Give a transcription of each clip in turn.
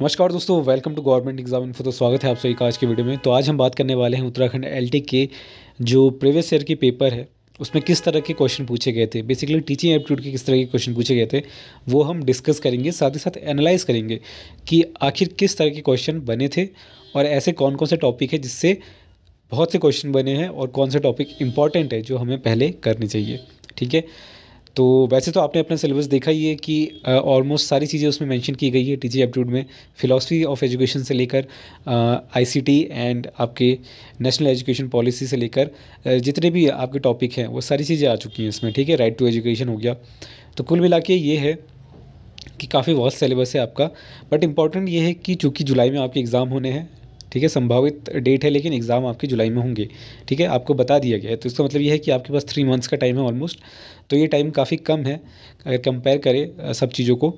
नमस्कार दोस्तों, welcome to government exam info. तो स्वागत है आप सभी का आज के वीडियो में। तो आज हम बात करने वाले हैं उत्तराखंड एलटी के जो प्रीवियस ईयर के पेपर है उसमें किस तरह के क्वेश्चन पूछे गए थे। बेसिकली टीचिंग एप्टीट्यूड के किस तरह के क्वेश्चन पूछे गए थे वो हम डिस्कस करेंगे, साथ ही साथ एनालाइज करेंगे कि आखिर किस तरह के क्वेश्चन बने थे और ऐसे कौन कौन से टॉपिक है जिससे बहुत से क्वेश्चन बने हैं और कौन से टॉपिक इंपॉर्टेंट है जो हमें पहले करनी चाहिए। ठीक है, तो वैसे तो आपने अपना सिलेबस देखा ही है कि ऑलमोस्ट सारी चीज़ें उसमें मेंशन की गई है टीचिंग एप्टीट्यूड में। फ़िलॉसफी ऑफ एजुकेशन से लेकर आईसीटी एंड आपके नेशनल एजुकेशन पॉलिसी से लेकर जितने भी आपके टॉपिक हैं वो सारी चीज़ें आ चुकी हैं इसमें। ठीक है, राइट टू एजुकेशन हो गया। तो कुल मिला के ये है कि काफ़ी वास्ट सिलेबस है आपका। बट इम्पॉर्टेंट ये है कि चूँकि जुलाई में आपके एग्ज़ाम होने हैं, ठीक है, संभावित डेट है लेकिन एग्ज़ाम आपके जुलाई में होंगे। ठीक है, आपको बता दिया गया है। तो इसका मतलब ये है कि आपके पास 3 मंथ्स का टाइम है ऑलमोस्ट। तो ये टाइम काफ़ी कम है अगर कंपेयर करें सब चीज़ों को।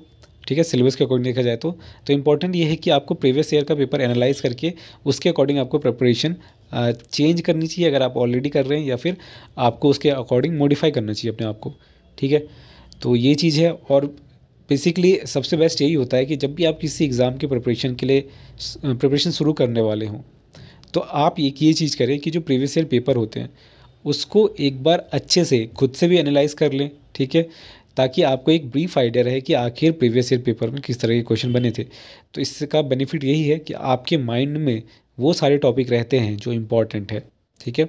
ठीक है, सिलेबस के अकॉर्डिंग देखा जाए तो इम्पॉर्टेंट ये है कि आपको प्रीवियस ईयर का पेपर एनालाइज करके उसके अकॉर्डिंग आपको प्रिपरेशन चेंज करनी चाहिए अगर आप ऑलरेडी कर रहे हैं, या फिर आपको उसके अकॉर्डिंग मॉडिफाई करना चाहिए अपने आप को। ठीक है, तो ये चीज़ है। और बेसिकली सबसे बेस्ट यही होता है कि जब भी आप किसी एग्ज़ाम के प्रिपरेशन के लिए प्रिपरेशन शुरू करने वाले हों तो आप ये चीज़ करें कि जो प्रीवियस ईयर पेपर होते हैं उसको एक बार अच्छे से खुद से भी एनालाइज कर लें। ठीक है, ताकि आपको एक ब्रीफ आइडिया रहे कि आखिर प्रीवियस ईयर पेपर में किस तरह के क्वेश्चन बने थे। तो इसका बेनिफिट यही है कि आपके माइंड में वो सारे टॉपिक रहते हैं जो इम्पॉर्टेंट है। ठीक है,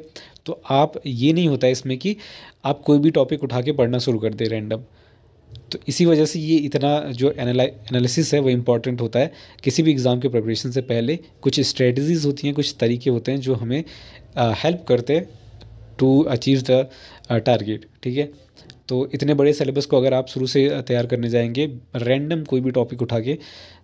तो आप ये नहीं होता है इसमें कि आप कोई भी टॉपिक उठा के पढ़ना शुरू कर दें रैंडम। तो इसी वजह से ये इतना जो एनालिसिस है वो इम्पॉर्टेंट होता है। किसी भी एग्ज़ाम के प्रिपरेशन से पहले कुछ स्ट्रेटजीज़ होती हैं, कुछ तरीके होते हैं जो हमें हेल्प करते हैं टू अचीव द टारगेट। ठीक है, तो इतने बड़े सिलेबस को अगर आप शुरू से तैयार करने जाएंगे रैंडम कोई भी टॉपिक उठा के,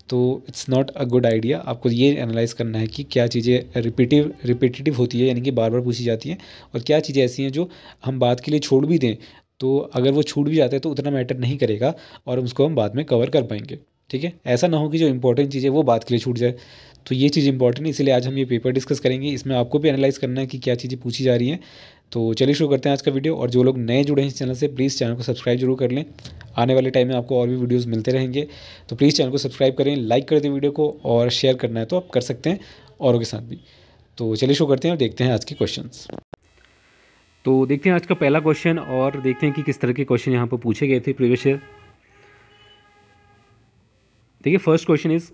तो it's not a good idea. आपको ये एनालाइज करना है कि क्या चीज़ें रिपीटिटिव होती है, यानी कि बार बार पूछी जाती हैं, और क्या चीज़ें ऐसी हैं जो हम बात के लिए छोड़ भी दें तो अगर वो छूट भी जाता है तो उतना मैटर नहीं करेगा और उसको हम बाद में कवर कर पाएंगे। ठीक है, ऐसा ना हो कि जो इंपॉर्टेंट चीज़ है वो बात के लिए छूट जाए। तो ये चीज़ इंपॉर्टेंट है, इसीलिए आज हम ये पेपर डिस्कस करेंगे। इसमें आपको भी एनालाइज करना है कि क्या चीज़ें पूछी जा रही हैं। तो चलिए शुरू करते हैं आज का वीडियो। और जो लोग नए जुड़े हैं इस चैनल से, प्लीज़ चैनल को सब्सक्राइब जरूर कर लें। आने वाले टाइम में आपको और भी वीडियोस मिलते रहेंगे, तो प्लीज़ चैनल को सब्सक्राइब करें, लाइक कर दें वीडियो को, और शेयर करना है तो आप कर सकते हैं औरों के साथ भी। तो चलिए शुरू करते हैं और देखते हैं आज के क्वेश्चंस। तो देखते हैं आज का पहला क्वेश्चन और देखते हैं कि किस तरह के क्वेश्चन यहाँ पर पूछे गए थे प्रीवियस ईयर। देखिए, first question is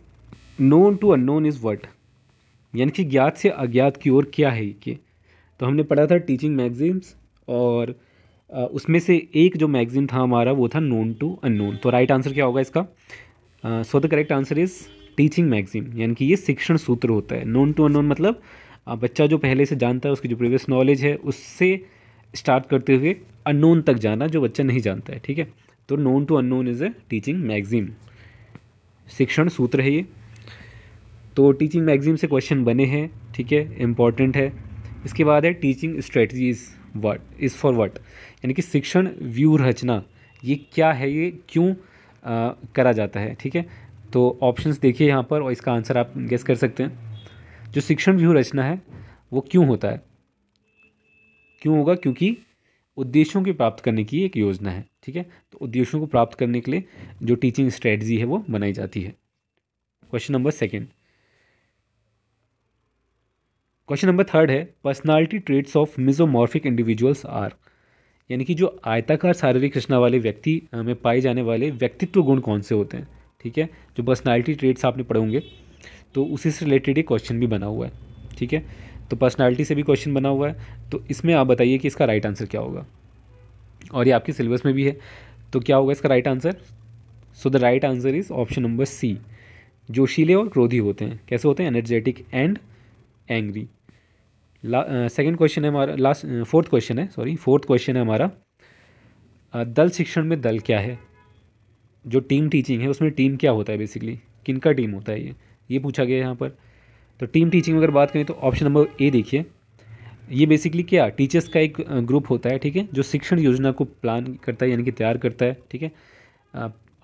known to unknown is what, यानी कि ज्ञात से अज्ञात की ओर क्या है ये। तो हमने पढ़ा था टीचिंग मैगजीन्स, और उसमें से एक जो मैगजीन था हमारा वो था नोन टू अननोन। तो राइट आंसर क्या होगा इसका? So the correct answer is teaching magazine, यानी कि ये शिक्षण सूत्र होता है। नोन टू अननोन मतलब बच्चा जो पहले से जानता है, उसकी जो प्रीवियस नॉलेज है उससे स्टार्ट करते हुए अननोन तक जाना जो बच्चा नहीं जानता है। ठीक है, तो known to unknown is a teaching magazine, शिक्षण सूत्र है ये। तो टीचिंग मैगजीन से क्वेश्चन बने हैं। ठीक है, इम्पॉर्टेंट है। इसके बाद है teaching strategies what is for what, यानी कि शिक्षण व्यूह रचना ये क्या है, ये क्यों करा जाता है। ठीक है, तो ऑप्शंस देखिए यहाँ पर और इसका आंसर आप गेस कर सकते हैं। जो शिक्षण व्यूह रचना है वो क्यों होता है? क्यों होगा? क्योंकि उद्देश्यों की प्राप्त करने की एक योजना है। ठीक है, तो उद्देश्यों को प्राप्त करने के लिए जो टीचिंग स्ट्रेटजी है वो बनाई जाती है। Question number second. Question number third है personality traits of mesomorphic individuals are, यानी कि जो आयताकार शारीरिक रचना वाले व्यक्ति में पाए जाने वाले व्यक्तित्व गुण कौन से होते हैं। ठीक है, जो पर्सनालिटी ट्रेट्स आपने पढ़े होंगे तो उसी से रिलेटेड एक क्वेश्चन भी बना हुआ है। ठीक है, तो पर्सनालिटी से भी क्वेश्चन बना हुआ है। तो इसमें आप बताइए कि इसका राइट आंसर क्या होगा, और ये आपके सिलेबस में भी है। तो क्या होगा इसका right answer? So the right answer is option number C, जोशीले और क्रोधी होते हैं। कैसे होते हैं? Energetic and angry. Second question है हमारा, लास्ट फोर्थ क्वेश्चन है, सॉरी फोर्थ क्वेश्चन है हमारा, दल शिक्षण में दल क्या है। जो टीम टीचिंग है उसमें टीम क्या होता है, बेसिकली किनका टीम होता है ये पूछा गया है यहाँ पर। तो टीम टीचिंग अगर बात करें तो ऑप्शन नंबर ए देखिए, ये बेसिकली क्या, टीचर्स का एक ग्रुप होता है। ठीक है, जो शिक्षण योजना को प्लान करता है, यानी कि तैयार करता है। ठीक है,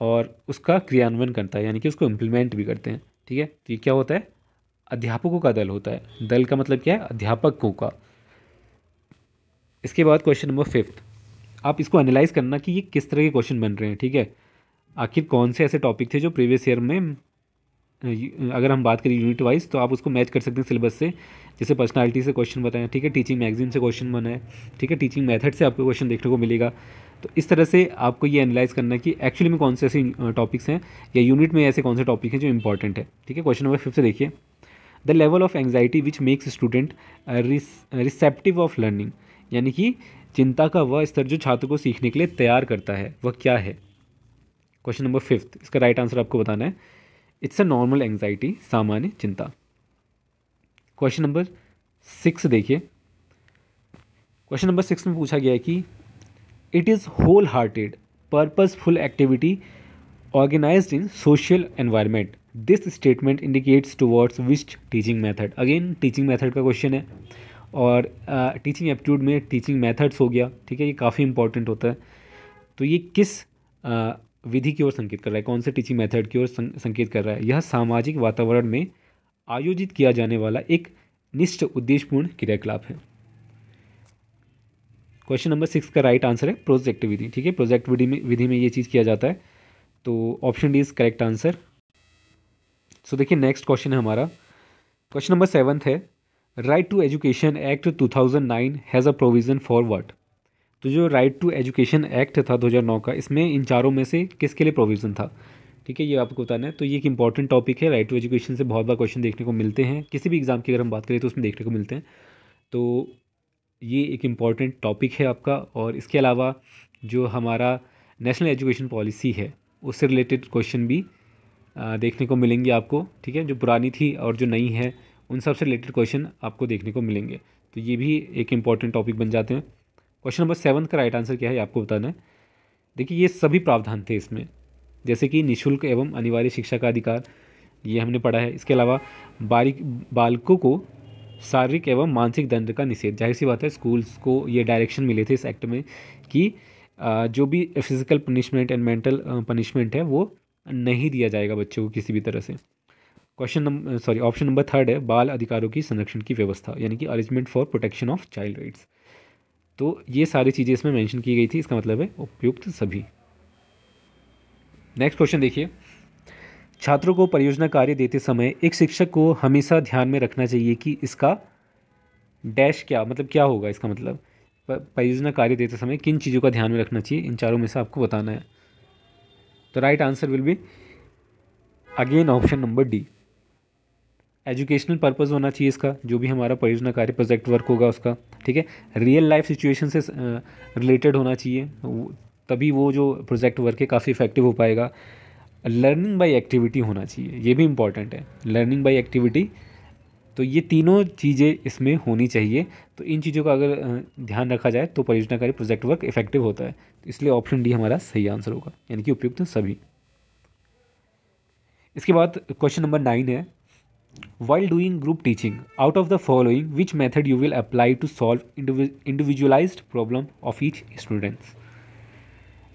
और उसका क्रियान्वयन करता है, यानी कि उसको इम्प्लीमेंट भी करते हैं। ठीक है, तो ये क्या होता है? अध्यापकों का दल होता है। दल का मतलब क्या है? अध्यापकों का। इसके बाद क्वेश्चन नंबर फिफ्थ, आप इसको एनालाइज करना कि ये किस तरह के क्वेश्चन बन रहे हैं। ठीक है, आखिर कौन से ऐसे टॉपिक थे जो प्रीवियस ईयर में अगर हम बात करें यूनिट वाइज तो आप उसको मैच कर सकते हैं सिलेबस से। जैसे पर्सनालिटी से क्वेश्चन बताएं, ठीक है, टीचिंग मैगजीन से क्वेश्चन बनाए, ठीक है, टीचिंग मेथड से आपको क्वेश्चन देखने को मिलेगा। तो इस तरह से आपको ये एनालाइज करना है कि एक्चुअली में कौन से ऐसे टॉपिक्स हैं या यूनिट में ऐसे कौन से टॉपिक हैं जो इंपॉर्टेंट है। ठीक है, क्वेश्चन नंबर 5 से देखिए, the level of anxiety which makes student receptive of learning, यानी कि चिंता का वह स्तर जो छात्र को सीखने के लिए तैयार करता है वह क्या है। क्वेश्चन नंबर 5, इसका राइट आंसर आपको बताना है। इट्स अ नॉर्मल एंग्जाइटी, सामान्य चिंता। क्वेश्चन नंबर 6 देखिए, क्वेश्चन नंबर 6 में पूछा गया है कि it is whole hearted purposeful activity organized in social environment, this statement indicates towards which teaching method. Again teaching method का क्वेश्चन है, और टीचिंग एप्टीट्यूड में टीचिंग मेथड्स हो गया, ठीक है, ये काफ़ी इंपॉर्टेंट होता है। तो ये किस विधि की ओर संकेत कर रहा है, कौन से टीचिंग मेथड की ओर संकेत कर रहा है। यह सामाजिक वातावरण में आयोजित किया जाने वाला एक निश्चित उद्देश्यपूर्ण क्रियाकलाप है। क्वेश्चन नंबर 6 का राइट आंसर है प्रोजेक्ट विधि। ठीक है, प्रोजेक्ट विधि में ये चीज़ किया जाता है, तो option D is correct answer. So देखिए नेक्स्ट क्वेश्चन है हमारा, क्वेश्चन नंबर 7 है, right to education act 2009 has a provision for what. तो जो राइट टू एजुकेशन एक्ट था 2009 का, इसमें इन चारों में से किसके लिए प्रोविज़न था। ठीक है, ये आपको बताना है। तो ये एक इंपॉर्टेंट टॉपिक है, राइट टू एजुकेशन से बहुत बार क्वेश्चन देखने को मिलते हैं, किसी भी एग्जाम की अगर हम बात करें तो उसमें देखने को मिलते हैं। तो ये एक इम्पॉर्टेंट टॉपिक है आपका। और इसके अलावा जो हमारा नेशनल एजुकेशन पॉलिसी है उससे रिलेटेड क्वेश्चन भी देखने को मिलेंगे आपको। ठीक है, जो पुरानी थी और जो नई है उन सब से रिलेटेड क्वेश्चन आपको देखने को मिलेंगे। तो ये भी एक इम्पॉर्टेंट टॉपिक बन जाते हैं। क्वेश्चन नंबर 7 का राइट आंसर क्या है आपको बताना है। देखिए ये सभी प्रावधान थे इसमें, जैसे कि निःशुल्क एवं अनिवार्य शिक्षा का अधिकार, ये हमने पढ़ा है। इसके अलावा बालकों को शारीरिक एवं मानसिक दंड का निषेध, जाहिर सी बात है स्कूल्स को ये डायरेक्शन मिले थे इस एक्ट में कि जो भी physical punishment and mental punishment है वो नहीं दिया जाएगा बच्चों को किसी भी तरह से। ऑप्शन नंबर 3 है, बाल अधिकारों की संरक्षण की व्यवस्था, यानी कि arrangement for protection of child rights. तो ये सारी चीज़ें इसमें मेंशन की गई थी, इसका मतलब है उपयुक्त सभी। नेक्स्ट क्वेश्चन देखिए, छात्रों को परियोजना कार्य देते समय एक शिक्षक को हमेशा ध्यान में रखना चाहिए कि इसका डैश क्या, मतलब क्या होगा इसका मतलब। परियोजना कार्य देते समय किन चीज़ों का ध्यान में रखना चाहिए, इन चारों में से आपको बताना है। तो right answer will be again option number D, educational purpose होना चाहिए इसका, जो भी हमारा परियोजना कार्य प्रोजेक्ट वर्क होगा उसका। ठीक है, रियल लाइफ सिचुएशन से रिलेटेड होना चाहिए, तभी वो जो प्रोजेक्ट वर्क है काफ़ी इफेक्टिव हो पाएगा। लर्निंग बाय एक्टिविटी होना चाहिए, ये भी इम्पॉर्टेंट है, लर्निंग बाय एक्टिविटी। तो ये तीनों चीज़ें इसमें होनी चाहिए। तो इन चीज़ों का अगर ध्यान रखा जाए तो परियोजना कार्य प्रोजेक्ट वर्क इफेक्टिव होता है। तो इसलिए ऑप्शन डी हमारा सही आंसर होगा, यानी कि उपयुक्त सभी। इसके बाद क्वेश्चन नंबर 9 है, while doing group teaching out of the following which method you will apply to solve individualized problem of each students।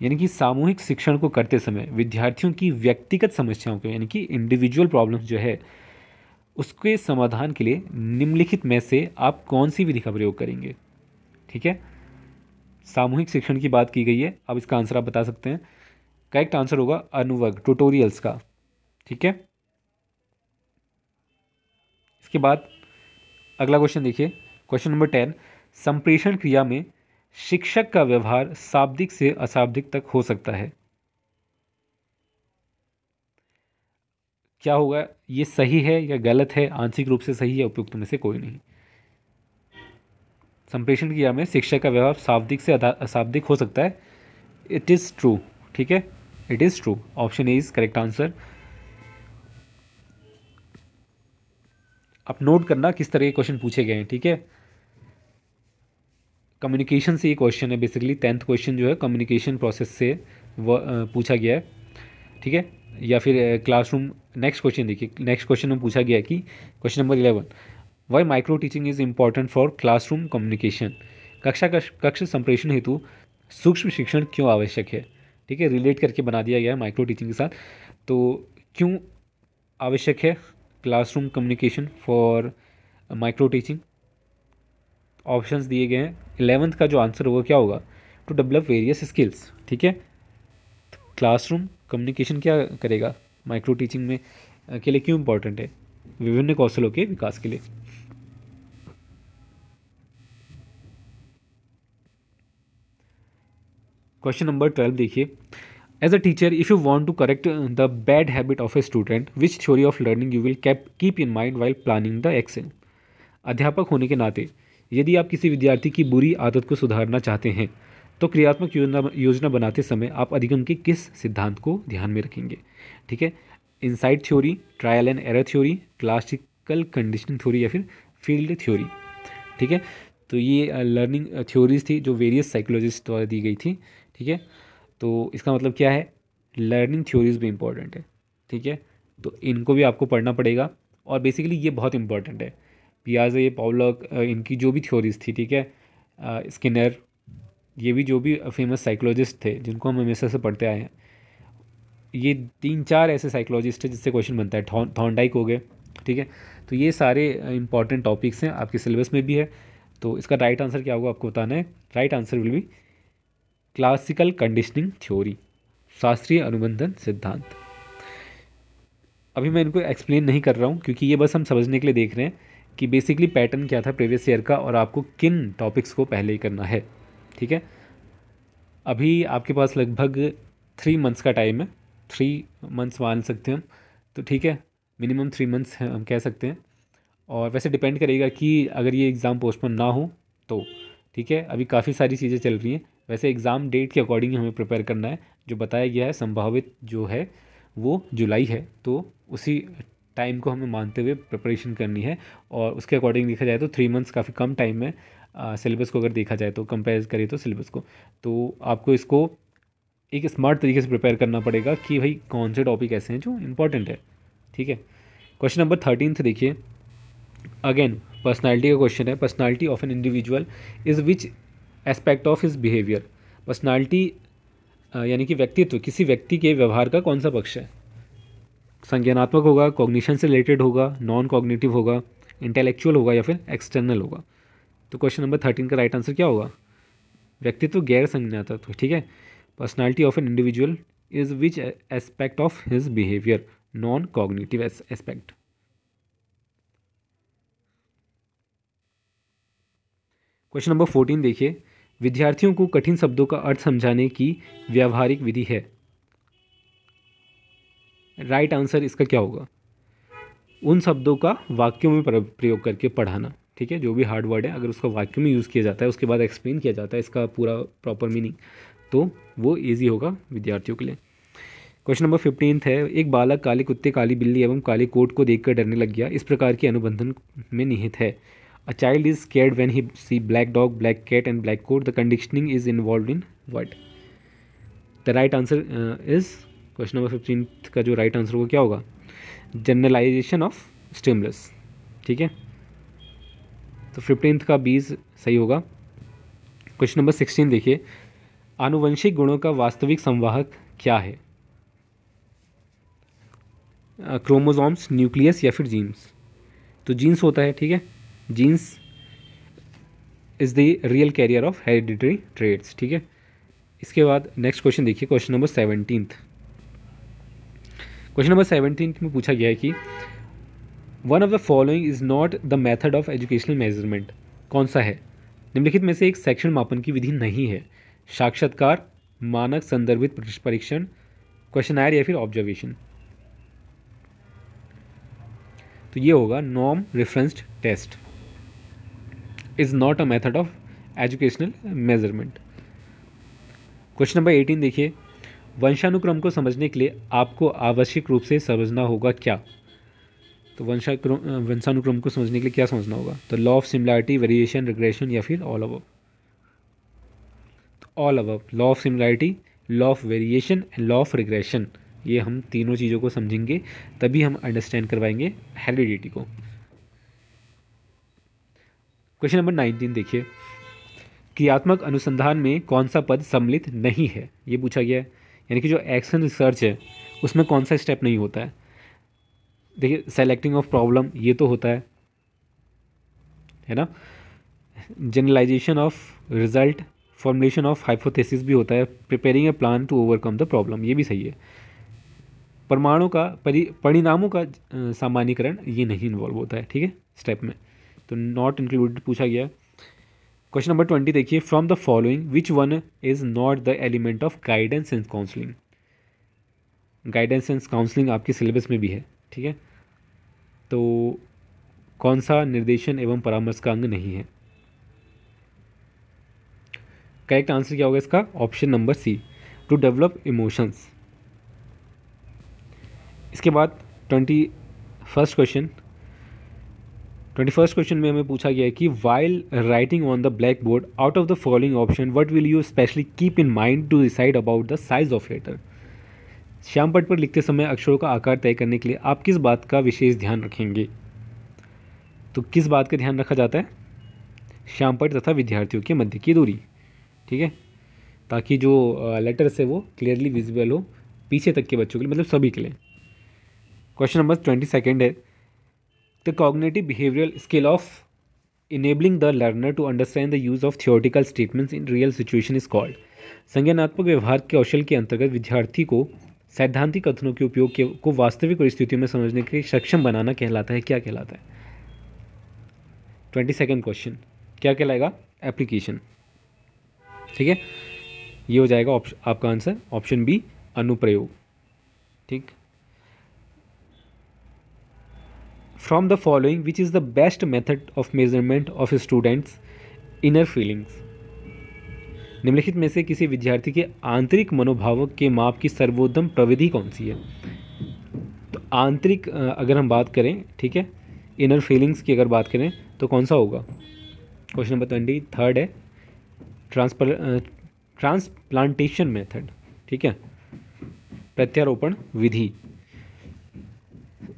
यानी कि सामूहिक शिक्षण को करते समय विद्यार्थियों की व्यक्तिगत समस्याओं को, यानी कि इंडिविजुअल प्रॉब्लम्स जो है उसके समाधान के लिए निम्नलिखित में से आप कौन सी विधि का प्रयोग करेंगे। ठीक है, सामूहिक शिक्षण की बात की गई है, अब इसका आंसर आप बता सकते हैं। करेक्ट आंसर होगा अनुवर्ग, ट्यूटोरियल्स का। ठीक है, इसके बाद अगला क्वेश्चन देखिए, क्वेश्चन नंबर 10, संप्रेषण क्रिया में शिक्षक का व्यवहार शाब्दिक से अशाब्दिक तक हो सकता है। क्या होगा, ये सही है या गलत है, आंशिक रूप से सही है, उपयुक्त में से कोई नहीं। संप्रेषण क्रिया में शिक्षक का व्यवहार शाब्दिक से अशाब्दिक हो सकता है, इट इज़ ट्रू। ठीक है, it is true, option A is correct answer. आप नोट करना किस तरह के क्वेश्चन पूछे गए हैं। ठीक है, कम्युनिकेशन से ये क्वेश्चन है, बेसिकली 10th क्वेश्चन जो है कम्युनिकेशन प्रोसेस से पूछा गया है। ठीक है, या फिर क्लासरूम। नेक्स्ट क्वेश्चन देखिए, नेक्स्ट क्वेश्चन में पूछा गया है कि question number 11, why micro teaching is important for classroom communication. कक्ष संप्रेषण हेतु सूक्ष्म शिक्षण क्यों आवश्यक है। ठीक है, रिलेट करके बना दिया गया है माइक्रो टीचिंग के साथ। तो क्यों आवश्यक है classroom communication for micro teaching. Options दिए गए हैं, 11th का जो आंसर होगा क्या होगा, टू डेवलप वेरियस स्किल्स। ठीक है, क्लासरूम कम्युनिकेशन क्या करेगा माइक्रो टीचिंग में, के लिए क्यों इम्पोर्टेंट है? विभिन्न कौशलों के विकास के लिए। क्वेश्चन नंबर 12 देखिए, as a teacher if you want to correct the bad habit of a student which theory of learning you will keep in mind while planning the action. अध्यापक होने के नाते यदि आप किसी विद्यार्थी की बुरी आदत को सुधारना चाहते हैं तो क्रियात्मक योजना बनाते समय आप अधिगम के किस सिद्धांत को ध्यान में रखेंगे? ठीक है, insight theory, trial and error theory, classical conditioning theory या फिर फील्ड थ्योरी। ठीक है, तो ये लर्निंग थ्योरीज थी जो वेरियस साइकोलॉजिस्ट द्वारा दी गई थी। ठीक है, तो इसका मतलब क्या है, लर्निंग थ्योरीज भी इम्पॉर्टेंट है। ठीक है, तो इनको भी आपको पढ़ना पड़ेगा और बेसिकली ये बहुत इंपॉर्टेंट है। पियाजे, पावलॉक, इनकी जो भी थ्योरीज थी, ठीक है, स्किनर, ये भी जो भी फेमस साइकोलॉजिस्ट थे जिनको हम हमेशा से पढ़ते आए हैं, ये 3-4 ऐसे साइकोलॉजिस्ट हैं जिससे क्वेश्चन बनता है। थॉर्नडाइक हो गए। ठीक है, तो ये सारे इंपॉर्टेंट टॉपिक्स हैं, आपके सिलेबस में भी है। तो इसका राइट आंसर क्या होगा आपको बताना है। Right answer will B classical conditioning theory, शास्त्रीय अनुबंधन सिद्धांत। अभी मैं इनको एक्सप्लेन नहीं कर रहा हूँ क्योंकि ये बस हम समझने के लिए देख रहे हैं कि बेसिकली पैटर्न क्या था प्रीवियस ईयर का और आपको किन टॉपिक्स को पहले ही करना है। ठीक है, अभी आपके पास लगभग 3 मंथ्स का टाइम है, 3 मंथ्स मान सकते हैं हम। तो ठीक है, मिनिमम 3 मंथ्स हम कह सकते हैं। और वैसे डिपेंड करेगा कि अगर ये एग्ज़ाम पोस्टपोन ना हो तो। ठीक है, अभी काफ़ी सारी चीज़ें चल रही हैं। वैसे एग्ज़ाम डेट के अकॉर्डिंग हमें प्रिपेयर करना है। जो बताया गया है संभावित जो है वो जुलाई है, तो उसी टाइम को हमें मानते हुए प्रिपरेशन करनी है। और उसके अकॉर्डिंग देखा जाए तो 3 मंथ्स काफ़ी कम टाइम है सिलेबस को अगर देखा जाए तो, कंपेयर करें तो सिलेबस को। तो आपको इसको एक स्मार्ट तरीके से प्रिपेयर करना पड़ेगा कि भाई कौन से टॉपिक ऐसे हैं जो इंपॉर्टेंट है। ठीक है, क्वेश्चन नंबर 13 देखिए, अगेन पर्सनालिटी का क्वेश्चन है। Personality of an individual is which aspect of his behaviour. Personality यानी कि व्यक्तित्व किसी व्यक्ति के व्यवहार का कौन सा पक्ष है? संज्ञानात्मक होगा, कॉग्निशन से रिलेटेड होगा, नॉन कॉग्निटिव होगा, इंटेलेक्चुअल होगा या फिर एक्सटर्नल होगा। तो क्वेश्चन नंबर 13 का राइट आंसर क्या होगा? व्यक्तित्व गैर संज्ञानात्मक। ठीक है, personality of an individual is which aspect of his behaviour, non cognitive aspect. Question number 14 देखिए, विद्यार्थियों को कठिन शब्दों का अर्थ समझाने की व्यावहारिक विधि है। राइट आंसर इसका क्या होगा? उन शब्दों का वाक्यों में प्रयोग करके पढ़ाना। ठीक है, जो भी हार्ड वर्ड है अगर उसका वाक्य में यूज़ किया जाता है, उसके बाद एक्सप्लेन किया जाता है इसका पूरा प्रॉपर मीनिंग, तो वो ईजी होगा विद्यार्थियों के लिए। क्वेश्चन नंबर 15 है, एक बालक काले कुत्ते, काली बिल्ली एवं काले कोट को देखकर डरने लग गया, इस प्रकार के अनुबंधन में निहित है। A child is scared when he see black dog, black cat and black coat, the conditioning is involve in what? The right answer is, question number 15 का जो राइट आंसर होगा क्या होगा? Generalization of stimulus. ठीक है, तो 15 का 20 सही होगा। क्वेश्चन नंबर 16 देखिए, आनुवंशिक गुणों का वास्तविक संवाहक क्या है? क्रोमोसोम्स, न्यूक्लियस या फिर जीन्स? तो जीन्स होता है। ठीक है, genes is the real carrier of hereditary trades. ठीक है, इसके बाद नेक्स्ट क्वेश्चन देखिए, क्वेश्चन नंबर 17। क्वेश्चन नंबर 17 में पूछा गया है कि one of the following is not the method of educational measurement. कौन सा है? निम्नलिखित में से एक सेक्शन मापन की विधि नहीं है। साक्षात्कार, मानक संदर्भित परीक्षण, क्वेश्चनायर या फिर ऑब्जर्वेशन? तो ये होगा norm referenced test is not a method of educational measurement. Question number 18 देखिए, वंशानुक्रम को समझने के लिए आपको आवश्यक रूप से समझना होगा क्या? तो वंशानुक्रम को समझने के लिए क्या समझना होगा? तो law of similarity, variation, regression या फिर ऑल अबव? तो all above, law of similarity, law of variation and law of regression, ये हम तीनों चीज़ों को समझेंगे तभी हम अंडरस्टैंड करवाएंगे हेरिडिटी को। क्वेश्चन नंबर 19 देखिए, क्रियात्मक अनुसंधान में कौन सा पद सम्मिलित नहीं है? ये पूछा गया है, यानी कि जो एक्शन रिसर्च है उसमें कौन सा स्टेप नहीं होता है? देखिए, सेलेक्टिंग ऑफ प्रॉब्लम ये तो होता है ना, generalization of result, formulation of hypothesis भी होता है, preparing a plan to overcome the problem, ये भी सही है। परमाणु का परिणामों का सामान्यीकरण ये नहीं इन्वॉल्व होता है, ठीक है, स्टेप में, तो नॉट इंक्लूडेड पूछा गया। क्वेश्चन नंबर 20 देखिए, from the following which one is not the element of guidance and counselling. Guidance and counselling आपके सिलेबस में भी है, ठीक है, तो कौन सा निर्देशन एवं परामर्श का अंग नहीं है? करेक्ट आंसर क्या होगा इसका? Option number C, to develop emotions. इसके बाद 21st क्वेश्चन में हमें पूछा गया है कि while writing on the black board out of the following option what will you specially keep in mind to decide about the size of letter. श्यामपट्ट पर लिखते समय अक्षरों का आकार तय करने के लिए आप किस बात का विशेष ध्यान रखेंगे? तो किस बात का ध्यान रखा जाता है? श्यामपट्ट तथा विद्यार्थियों के मध्य की दूरी, ठीक है, ताकि जो लेटर्स है वो क्लियरली विजिबल हो पीछे तक के बच्चों के लिए, मतलब सभी के लिए। क्वेश्चन नंबर 22 है, the cognitive behavioural skill of enabling the learner to understand the use of theoretical statements in real situation is called. संज्ञानात्मक व्यवहार के कौशल के अंतर्गत विद्यार्थी को सैद्धांतिक कथनों के उपयोग को वास्तविक परिस्थितियों में समझने के सक्षम बनाना कहलाता है, क्या कहलाता है? 22 क्वेश्चन क्या कहलाएगा? एप्लीकेशन, ठीक है, ये हो जाएगा आपका आंसर ऑप्शन बी, अनुप्रयोग, ठीक। From the following which is the best method of measurement of students inner feelings. निम्नलिखित में से किसी विद्यार्थी के आंतरिक मनोभावों के माप की सर्वोत्तम प्रविधि कौन सी है? तो आंतरिक अगर हम बात करें, ठीक है, इनर फीलिंग्स की अगर बात करें तो कौन सा होगा? क्वेश्चन नंबर 23 है, ट्रांसप्लांटेशन मेथड, ठीक है, प्रत्यारोपण विधि।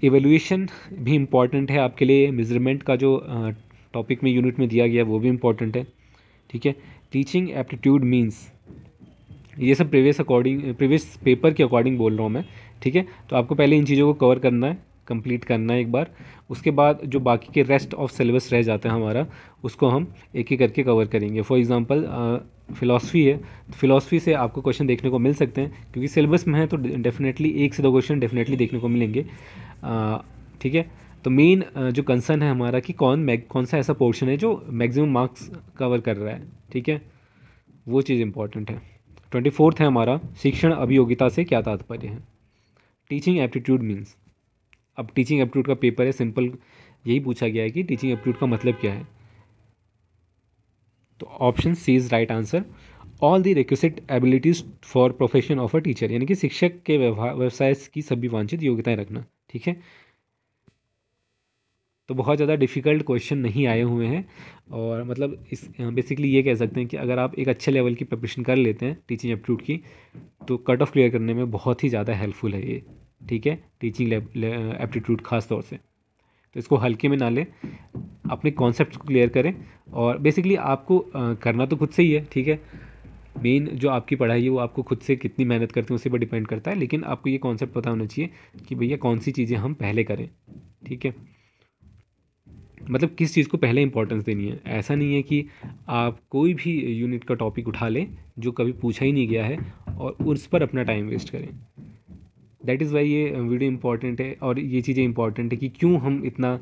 इवेल्युएशन भी इम्पॉर्टेंट है आपके लिए, मेजरमेंट का जो टॉपिक में यूनिट में दिया गया वो भी इम्पॉर्टेंट है, ठीक है। टीचिंग एप्टीट्यूड मीन्स, ये सब प्रीवियस पेपर के अकॉर्डिंग बोल रहा हूँ मैं, ठीक है, तो आपको पहले इन चीज़ों को कवर करना है, कंप्लीट करना है एक बार, उसके बाद जो बाकी के रेस्ट ऑफ सिलेबस रह जाता है हमारा, उसको हम एक एक करके कवर करेंगे। फॉर एग्जांपल फ़िलासफ़ी है, तो फ़िलासफ़ी से आपको क्वेश्चन देखने को मिल सकते हैं, क्योंकि सिलेबस में है तो डेफिनेटली 1 से 2 क्वेश्चन डेफिनेटली देखने को मिलेंगे, ठीक है। तो मेन जो कंसर्न है हमारा कि कौन सा ऐसा पोर्शन है जो मैक्सिमम मार्क्स कवर कर रहा है, ठीक है, वो चीज़ इंपॉर्टेंट है। 24 है हमारा, शिक्षण अभियोगिता से क्या तात्पर्य है? टीचिंग एप्टीट्यूड मीन्स, अब टीचिंग एप्टीट्यूड का पेपर है, सिंपल यही पूछा गया है कि टीचिंग एप्टीट्यूड का मतलब क्या है। तो option C is right answer, all the requisite abilities for profession of a teacher, यानी कि शिक्षक के व्यवसाय की सभी वांछित योग्यताएं रखना, ठीक है। तो बहुत ज़्यादा डिफ़िकल्ट क्वेश्चन नहीं आए हुए हैं, और मतलब इस बेसिकली ये कह सकते हैं कि अगर आप एक अच्छे लेवल की प्रिपरेशन कर लेते हैं टीचिंग एप्टीट्यूड की, तो कट ऑफ क्लियर करने में बहुत ही ज़्यादा हेल्पफुल है ये, ठीक है, टीचिंग एप्टीट्यूड खास तौर से। तो इसको हल्के में ना लें, अपने कॉन्सेप्ट को क्लियर करें, और बेसिकली आपको करना तो खुद से ही है, ठीक है, मेन जो आपकी पढ़ाई है वो आपको खुद से कितनी मेहनत करते हैं उसी पर डिपेंड करता है, लेकिन आपको ये कॉन्सेप्ट पता होना चाहिए कि भैया कौन सी चीज़ें हम पहले करें, ठीक है, मतलब किस चीज़ को पहले इंपॉर्टेंस देनी है। ऐसा नहीं है कि आप कोई भी यूनिट का टॉपिक उठा लें जो कभी पूछा ही नहीं गया है और उस पर अपना टाइम वेस्ट करें। दैट इज़ वाई ये वीडियो इंपॉर्टेंट है, और ये चीज़ें इंपॉर्टेंट है कि क्यों हम इतना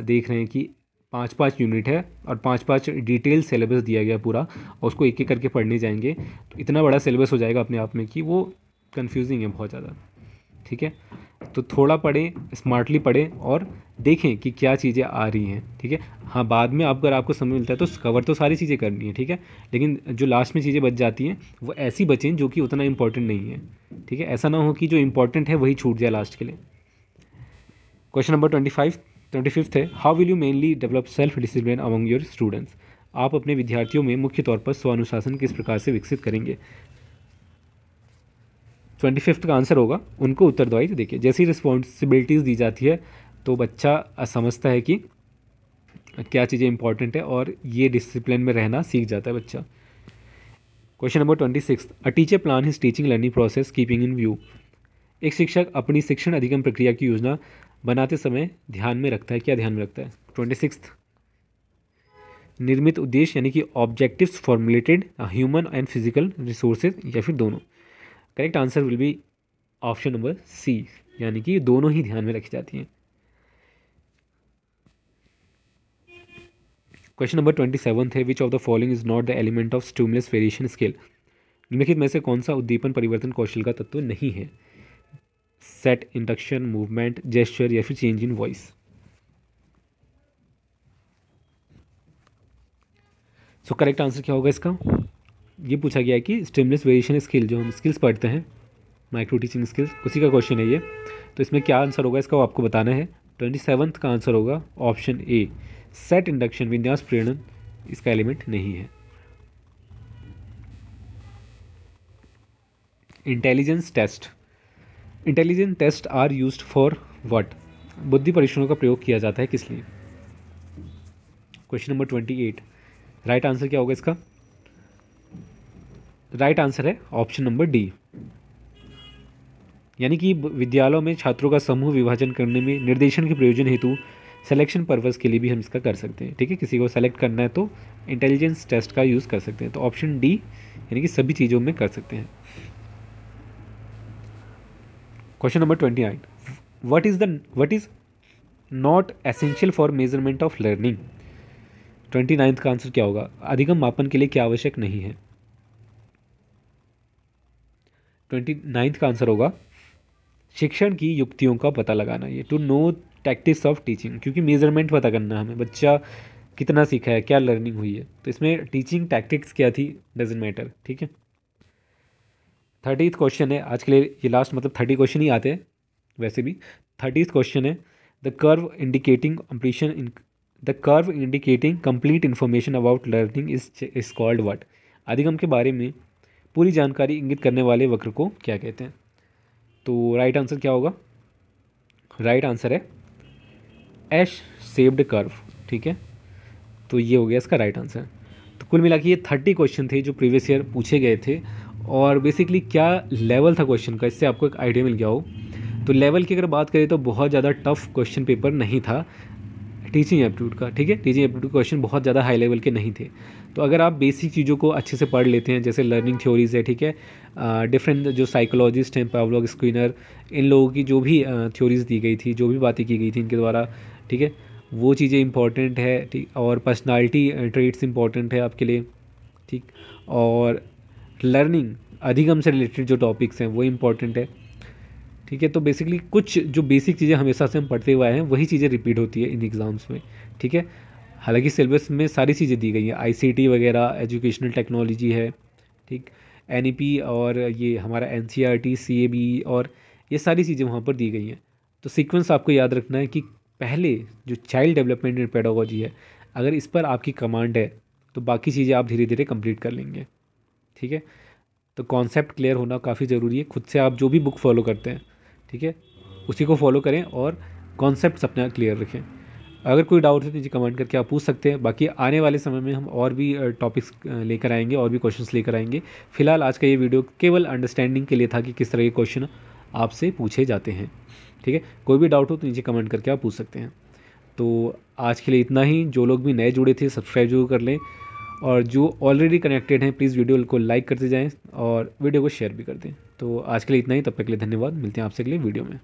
देख रहे हैं कि 5-5 यूनिट है और 5-5 डिटेल सिलेबस दिया गया पूरा, और उसको एक एक करके पढ़ने जाएंगे तो इतना बड़ा सिलेबस हो जाएगा अपने आप में कि वो कन्फ्यूजिंग है बहुत ज़्यादा, ठीक है। तो थोड़ा पढ़ें, स्मार्टली पढ़ें और देखें कि क्या चीज़ें आ रही हैं, ठीक है। हाँ, बाद में अगर आपको समय मिलता है तो कवर तो सारी चीज़ें करनी है, ठीक है, लेकिन जो लास्ट में चीज़ें बच जाती हैं वो ऐसी बचें जो कि उतना इंपॉर्टेंट नहीं है, ठीक है। ऐसा ना हो कि जो इंपॉर्टेंट है वही छूट जाए लास्ट के लिए। क्वेश्चन नंबर 25 है, how will you mainly develop self discipline among your students. आप अपने विद्यार्थियों में मुख्य तौर पर स्वनुशासन किस प्रकार से विकसित करेंगे? 25 का आंसर होगा, उनको उत्तरदायित्व देखिए, जैसी रिस्पॉन्सिबिलिटीज़ दी जाती है तो बच्चा समझता है कि क्या चीज़ें इंपॉर्टेंट है और ये डिसिप्लिन में रहना सीख जाता है बच्चा। Question number 26, a teacher plan his teaching learning process keeping in view. एक शिक्षक अपनी शिक्षण अधिगम प्रक्रिया की योजना बनाते समय ध्यान में रखता है, क्या ध्यान में रखता है? 26, निर्मित उद्देश्य यानी कि objectives formulated human and physical resources, या फिर दोनों। Correct answer will be option number C, यानी कि दोनों ही ध्यान में रखी जाती हैं। क्वेश्चन नंबर 27 है, which of the following is not the element of stimulus variation scale. निम्नलिखित में से कौन सा उद्दीपन परिवर्तन कौशल का तत्व नहीं है? सेट, इंडक्शन, मूवमेंट, जेस्चर या फिर change in voice. So correct answer क्या होगा इसका? ये पूछा गया है कि स्टिमुलस वेरिएशन स्किल, जो हम स्किल्स पढ़ते हैं माइक्रो टीचिंग स्किल्स, उसी का क्वेश्चन है ये। तो इसमें क्या आंसर होगा इसका वो आपको बताना है। 27 का आंसर होगा ऑप्शन ए, सेट, इंडक्शन, विन्यास, प्रेरण इसका एलिमेंट नहीं है। Intelligence test, intelligence test are used for what? बुद्धि परीक्षणों का प्रयोग किया जाता है किस लिए? क्वेश्चन नंबर 28, राइट आंसर क्या होगा इसका? राइट आंसर है ऑप्शन नंबर डी, यानी कि विद्यालयों में छात्रों का समूह विभाजन करने में निर्देशन के प्रयोजन हेतु सिलेक्शन पर्पज़ के लिए भी हम इसका कर सकते हैं। ठीक है, किसी को सेलेक्ट करना है तो इंटेलिजेंस टेस्ट का यूज़ कर सकते हैं। तो ऑप्शन डी, यानी कि सभी चीज़ों में कर सकते हैं। Question number 29, what is not essential for measurement of learning. 29 का आंसर क्या होगा? अधिगम मापन के लिए क्या आवश्यक नहीं है? 29 का आंसर होगा शिक्षण की युक्तियों का पता लगाना, ये to know tactics of teaching, क्योंकि मेजरमेंट पता करना हमें बच्चा कितना सीखा है, क्या लर्निंग हुई है। तो इसमें टीचिंग टैक्टिक्स क्या थी, डजेंट मैटर। ठीक है, 30th क्वेश्चन है आज के लिए, ये लास्ट, मतलब 30 क्वेश्चन ही आते हैं वैसे भी। 30th क्वेश्चन है, the curve indicating completion in the curve indicating complete information about learning is called what? अधिगम के बारे में पूरी जानकारी इंगित करने वाले वक्र को क्या कहते हैं? तो राइट आंसर क्या होगा? राइट आंसर है एश शेप्ड कर्व। ठीक है, तो ये हो गया इसका राइट आंसर। तो कुल मिला के ये 30 क्वेश्चन थे जो प्रीवियस ईयर पूछे गए थे, और बेसिकली क्या लेवल था क्वेश्चन का, इससे आपको एक आइडिया मिल गया हो। तो लेवल की अगर बात करें तो बहुत ज़्यादा टफ क्वेश्चन पेपर नहीं था टीचिंग एप्टीट्यूड का। ठीक है, टीचिंग एप्टीट्यूड क्वेश्चन बहुत ज़्यादा हाई लेवल के नहीं थे। तो अगर आप बेसिक चीज़ों को अच्छे से पढ़ लेते हैं, जैसे लर्निंग थ्योरीज है, ठीक है, डिफरेंट जो साइकोलॉजिस्ट हैं, पावलोव, स्किनर, इन लोगों की जो भी थ्योरीज दी गई थी, जो भी बातें की गई थी इनके द्वारा, ठीक है, वो चीज़ें इंपॉर्टेंट है। ठीक, और पर्सनालिटी ट्रेट्स इंपॉर्टेंट है आपके लिए। ठीक, और लर्निंग अधिगम से रिलेटेड जो टॉपिक्स हैं वो इंपॉर्टेंट है। ठीक है, तो बेसिकली कुछ जो बेसिक चीज़ें हमेशा से हम पढ़ते हुए आए हैं वही चीज़ें रिपीट होती है इन एग्ज़ाम्स में। ठीक है, हालांकि सिलेबस में सारी चीज़ें दी गई हैं, आईसीटी वगैरह, एजुकेशनल टेक्नोलॉजी है, ठीक, एनईपी और ये हमारा एनसीईआरटी, सीएबी, और ये सारी चीज़ें वहाँ पर दी गई हैं। तो सीक्वेंस आपको याद रखना है कि पहले जो चाइल्ड डेवलपमेंट एंड पेडागोजी है, अगर इस पर आपकी कमांड है तो बाकी चीज़ें आप धीरे धीरे कंप्लीट कर लेंगे। ठीक है, तो कॉन्सेप्ट क्लियर होना काफ़ी ज़रूरी है। खुद से आप जो भी बुक फॉलो करते हैं, ठीक है, उसी को फॉलो करें और कॉन्सेप्ट अपना क्लियर रखें। अगर कोई डाउट है तो नीचे कमेंट करके आप पूछ सकते हैं। बाकी आने वाले समय में हम और भी टॉपिक्स लेकर आएंगे, और भी क्वेश्चंस लेकर आएंगे। फिलहाल आज का ये वीडियो केवल अंडरस्टैंडिंग के लिए था कि किस तरह के क्वेश्चन आपसे पूछे जाते हैं। ठीक है, कोई भी डाउट हो तो नीचे कमेंट करके आप पूछ सकते हैं। तो आज के लिए इतना ही। जो लोग भी नए जुड़े थे सब्सक्राइब जरूर कर लें, और जो ऑलरेडी कनेक्टेड हैं प्लीज़ वीडियो को लाइक करते जाएं और वीडियो को शेयर भी कर दें। तो आज के लिए इतना ही, तब तक के लिए धन्यवाद। मिलते हैं आपसे अगले वीडियो में।